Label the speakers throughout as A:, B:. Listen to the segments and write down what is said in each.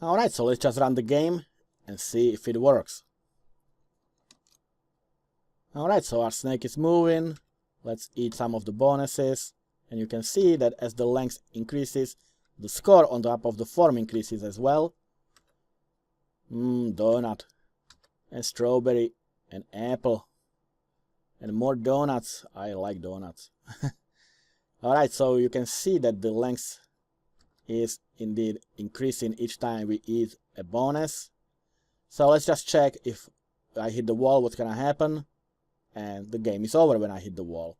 A: Alright, so let's just run the game and see if it works. Alright, so our snake is moving. Let's eat some of the bonuses. And you can see that as the length increases, the score on top of the form increases as well. Donut. And strawberry. And apple. And more donuts. I like donuts. Alright, so you can see that the length is indeed increasing each time we eat a bonus. So let's just check if I hit the wall, what's gonna happen. And the game is over when I hit the wall.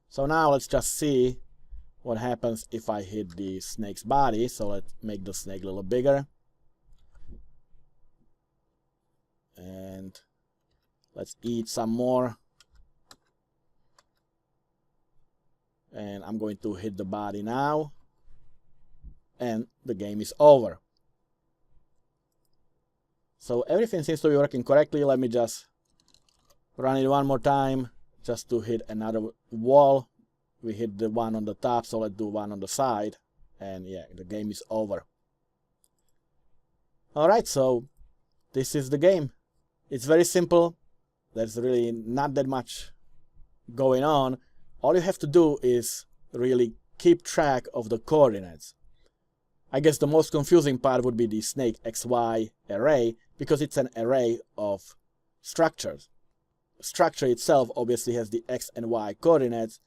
A: So now let's just see what happens if I hit the snake's body. So let's make the snake a little bigger. And let's eat some more. And I'm going to hit the body now. And the game is over. So everything seems to be working correctly. Let me just run it one more time just to hit another wall. We hit the one on the top, so let's do one on the side. And yeah, the game is over. Alright, so this is the game. It's very simple. There's really not that much going on. All you have to do is really keep track of the coordinates. I guess the most confusing part would be the snake XY array, because it's an array of structures. The structure itself obviously has the X and Y coordinates,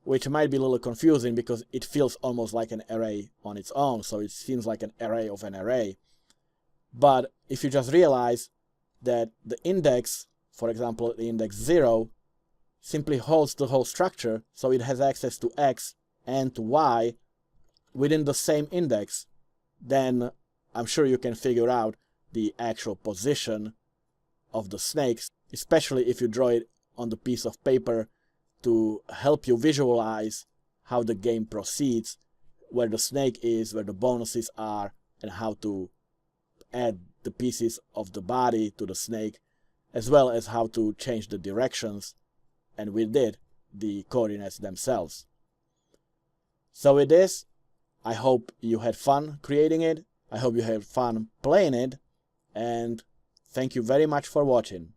A: which might be a little confusing because it feels almost like an array on its own, so it seems like an array of an array. But if you just realize that the index, for example, the index 0, simply holds the whole structure, so it has access to X and to Y within the same index, then I'm sure you can figure out the actual position of the snakes, especially if you draw it on the piece of paper to help you visualize how the game proceeds, where the snake is, where the bonuses are, and how to add the pieces of the body to the snake, as well as how to change the directions, and with it, the coordinates themselves. So with this, I hope you had fun creating it, I hope you had fun playing it, and thank you very much for watching.